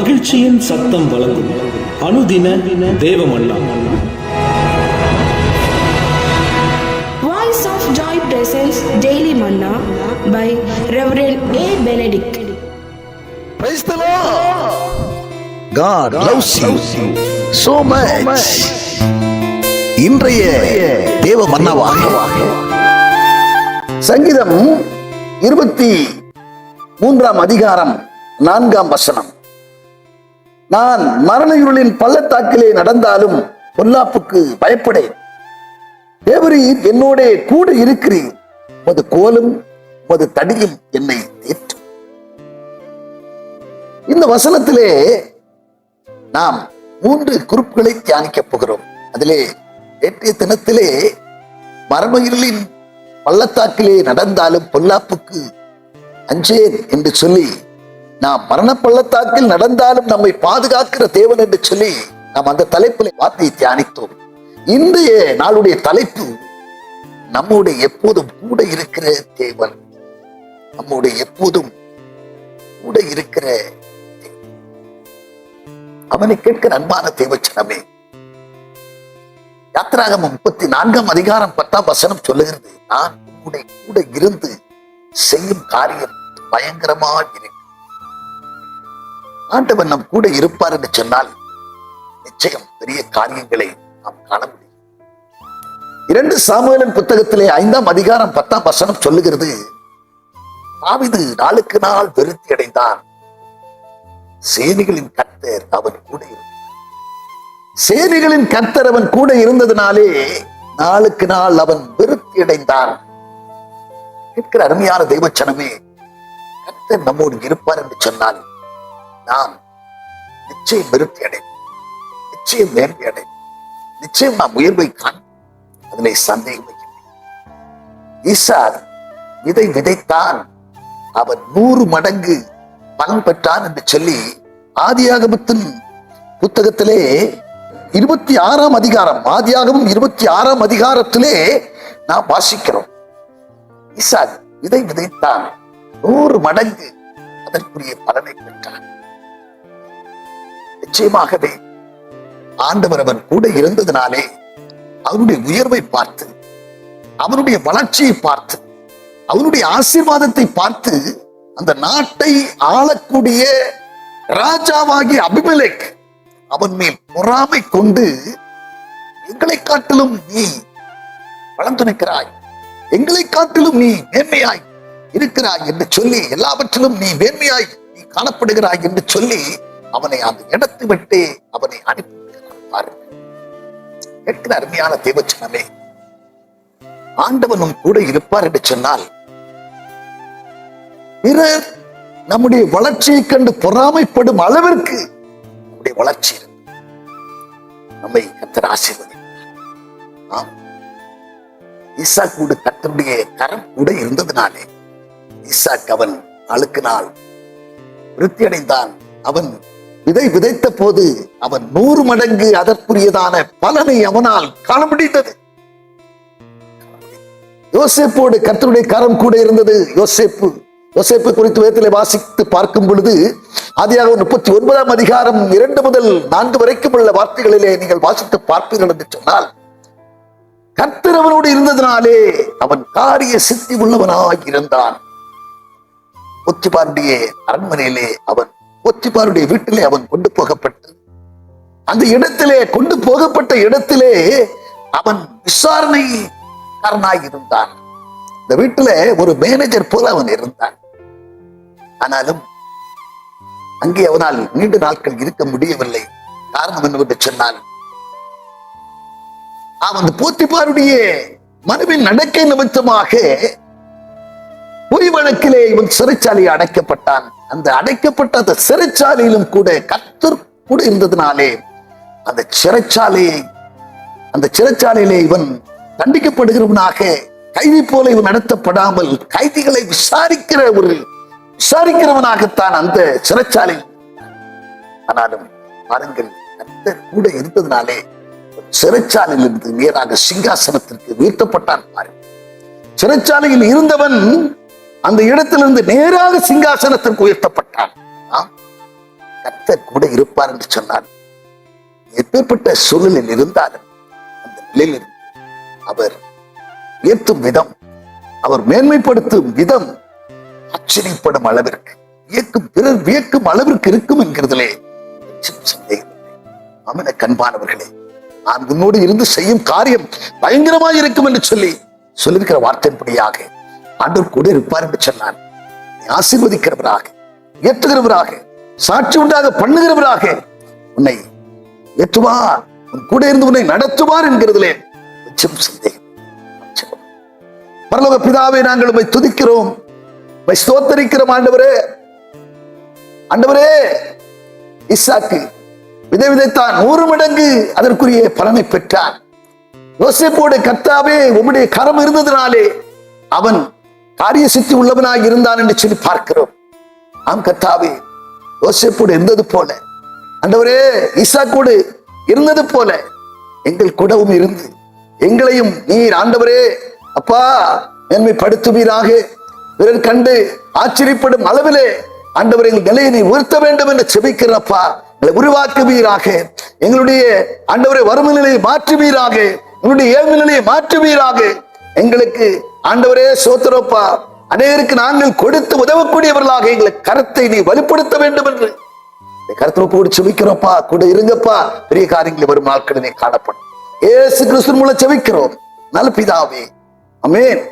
மகிழ்ச்சியின் சத்தம் வழங்கும் அனுதின தேவமன்னா. Voice of Joy presents Daily Manna by Reverend A. Benedict. Praise the Lord. God loves you so much. இன்றைய தேவ மன்னாவாக சங்கீதம் 23 அதிகாரம் 4 நான் மரண இருளின் பள்ளத்தாக்கிலே நடந்தாலும் பொல்லாப்புக்கு பயப்படேன். தேவரீர் என்னோட கூட இருக்கிறீர், உமது கோலும் உமது தடியும் என்னை தேற்றும். இந்த வசனத்திலே நாம் 3 குறிப்புகளை தியானிக்கப் போகிறோம். அதிலே நேற்றைய தினத்திலே மரண இருளின் பள்ளத்தாக்கிலே நடந்தாலும் பொல்லாப்புக்கு அஞ்சேன் என்று சொல்லி, நாம் மரண பள்ளத்தாக்கில் நடந்தாலும் நம்மை பாதுகாக்கிற தேவன் என்று சொல்லி நாம் அந்த தலைப்பில் வார்த்தையை தியானித்தோம். இன்றைய நாளுடைய தலைப்பு நம்முடைய எப்போதும் கூட இருக்கிற தேவன். நம்முடைய எப்போதும் கூட இருக்கிற அவனை கேட்கிற அன்பான தேவச்சனமே. யாத்திராகமம் 34 அதிகாரம் 10 சொல்லுகிறது, நான் உன்னுடைய கூட இருந்து செய்யும் காரியம் பயங்கரமா இருக்கு. ஆண்டவன் நம் கூட இருப்பார் என்று சொன்னால் நிச்சயம் பெரிய காரியங்களை நாம் காண முடியும். 2 சாமுவேலின் புத்தகத்திலே 5 அதிகாரம் 10 சொல்லுகிறது, தாவீது நாளுக்கு நாள் விருத்தி அடைந்தான், சேனைகளின் கர்த்தர் அவன் கூட இருந்தார். சேனைகளின் கர்த்தர் அவன் கூட இருந்ததினாலே நாளுக்கு நாள் அவன் விருத்தி அடைந்தான். கேட்கிற அருமையான தெய்வச்சனமே, கர்த்தர் நம்மோடு இருப்பார் என்று சொன்னால் நாம் நிச்சயம் விருத்தி அடைவோம், நிச்சயம் மேன்மை அடைவோம், நிச்சயம் நாம் உயர்வை காண். அதனை சந்தேகம் வைக்கிறேன். ஈசாக் விதை விதைத்தான், அவன் 100 மடங்கு பலன் பெற்றான் என்று சொல்லி ஆதியாகமத்தின் புத்தகத்திலே 26 அதிகாரம், ஆதியாகமம் 26 அதிகாரத்திலே நாம் வாசிக்கிறோம். ஈசாக் விதை விதைத்தான், 100 மடங்கு அதற்குரிய பலனை பெற்றான். நிச்சயமாகவே ஆண்டவர் அவன் கூட இருந்ததினாலே அவனுடைய உயர்வை பார்த்து, அவனுடைய வளர்ச்சியை பார்த்து, அவனுடைய ஆசீர்வாதத்தை பார்த்து அந்த நாட்டை ஆளக்கூடிய ராஜாவாகிய அபிமெலேக் அவன் மேல் பொறாமை கொண்டு, எங்களை காட்டிலும் நீ வளர்ந்துரைக்கிறாய், எங்களை காட்டிலும் நீ மேன்மையாய் இருக்கிறாய் என்று சொல்லி, எல்லாவற்றிலும் நீ மேன்மையாய் நீ காணப்படுகிறாய் என்று சொல்லி அவனை அந்த இடத்தை விட்டு அவனை அனுப்பி. கேட்கிற அருமையான தேவச்சனமே, ஆண்டவனும் கூட இருப்பார் என்று சொன்னால் பிறர் நம்முடைய வளர்ச்சியை கண்டு பொறாமைப்படும் அளவிற்கு நம்முடைய வளர்ச்சி நம்மை கர்த்தர் ஆசீர்வதிப்பார். ஈசாக்கு கர்த்தருடைய கரம் கூட இருந்ததினாலே ஈசாக் அவன் நாளுக்கு நாள் விருத்தி அடைந்தான். அவன் விதை விதைத்த போது அவன் 100 மடங்கு அதற்குரியதான பலனை அவனால் காண முடிந்தது. யோசேப்போடு கர்த்தருடைய கரம் கூட இருந்தது. யோசேப்பு குறித்து வேதத்திலே வாசித்து பார்க்கும் பொழுது ஆதியாகமம் 39 அதிகாரம் 2 முதல் 4 வரைக்கும் உள்ள வார்த்தைகளிலே நீங்கள் வாசித்து பார்ப்பீர்கள் என்று சொன்னால், கர்த்தர் அவனோடு இருந்ததினாலே அவன் காரிய சித்தி உள்ளவனாய் இருந்தான். போத்திபாருடைய அரண்மனையிலே அவன், போத்திபாருடைய வீட்டிலே அவன் கொண்டு போகப்பட்டு, அந்த இடத்திலே கொண்டு போகப்பட்ட இடத்திலே அவன் விசாரணைக்காரனாய் இருந்தான். இந்த வீட்டிலே ஒரு மேனேஜர் போல அவன் இருந்தான். ஆனாலும் அங்கே அவனால் நீண்ட நாட்கள் இருக்க முடியவில்லை. காரணம் என்னவென்று சொன்னால், அவன் போத்திபாருடைய மனைவின் நடக்கை நிமித்தமாக பொய் வழக்கிலே இவன் சிறைச்சாலையை அடைக்கப்பட்டான். அந்த அடைக்கப்பட்ட அந்த சிறைச்சாலையிலும் கூட கர்த்தர் கூட இருந்ததினாலே அந்த சிறைச்சாலையிலே இவன் தண்டிக்கப்படுகிறவனாக கைதி போல இவன் நடத்தப்படாமல் கைதிகளை விசாரிக்கிறவனாகத்தான் அந்த சிறைச்சாலை. ஆனாலும் பாருங்கள், கர்த்தர் கூட இருந்ததினாலே சிறைச்சாலையிலிருந்து நேராக சிங்காசனத்திற்கு உயர்த்தப்பட்டான். சிறைச்சாலையில் இருந்தவன் அந்த இடத்திலிருந்து நேராக சிங்காசனத்திற்கு உயர்த்தப்பட்டான். கர்த்தர் கூட இருப்பார் என்று சொன்னார். எப்பேற்பட்ட சூழலில் இருந்தாலும் அந்த நிலையில் அவர் உயர்த்தும் விதம், அவர் மேன்மைப்படுத்தும் விதம் ஆச்சரியப்படும் அளவிற்கு, பிறர் வியக்கும் அளவிற்கு இருக்கும் என்கிறதிலே சந்தேகம் இல்லை. ஆமென். கண்பானவர்களே, நான் உன்னோடு இருந்து செய்யும் காரியம் பயங்கரமாக இருக்கும் என்று சொல்லியிருக்கிற வார்த்தையின்படியாக ஆண்டவர் கூட இருப்பார் என்று சொன்னார். ஆசீர்வதிக்கிறவராக, ஏற்றுகிறவராக, சாட்சி உண்டாக பண்ணுகிறவராக உன்னை ஏற்றுவார், உன் கூட இருந்து உன்னை நடத்துவார் என்கிறதிலே சந்தேகம். பரலோக பிதாவே, நாங்கள் உம்மை துதிக்கிறோம், உம்மை ஸ்தோத்தரிக்கிறோம். ஆண்டவரே, ஆண்டவரே, ஈசாக்கு விதை விதைத்தான், 100 மடங்கு அதற்குரிய பலனை பெற்றான். யோசேப்போடு கர்த்தாவே உம்முடைய கரம் இருந்ததினாலே அவன் காரிய சித்தி உள்ளவனாக இருந்தான் என்று சொல்லி பார்க்கிறோம். ஆம் கர்த்தாவே, யோசேப்போடு இருந்தது போல, ஆண்டவரே ஈசாக்கோடு இருந்தது போல எங்கள் கூடவும் இருந்து எங்களையும் நீர் ஆண்டவரே அப்பா மேன்மைப்படுத்துவீராக. பிறர் கண்டு ஆச்சரியப்படும் அளவிலே ஆண்டவர் எங்கள் நிலையை நீ உயர்த்த வேண்டும் என்று செபிக்கிறப்பா. எங்களை உருவாக்குவீராக. எங்களுடைய ஆண்டவரை வறுமை நிலையை மாற்றுவீராக. எங்களுடைய ஏழ்மை நிலையை மாற்றுவீராக. எங்களுக்கு ஆண்டவரே சோத்திரப்பா, அநேகருக்கு நாங்கள் கொடுத்து உதவக்கூடியவர்களாக எங்களை கரத்தை நீ வலுப்படுத்த வேண்டும் என்று கருத்துல கூட செபிக்கிறோப்பா. கூட இருங்கப்பா, பெரிய காரியங்கள் வரும் நாட்களிலே காணப்படும். இயேசு கிறிஸ்து மூலம் செபிக்கிறோம் நல்ல பிதாவே, ஆமென்.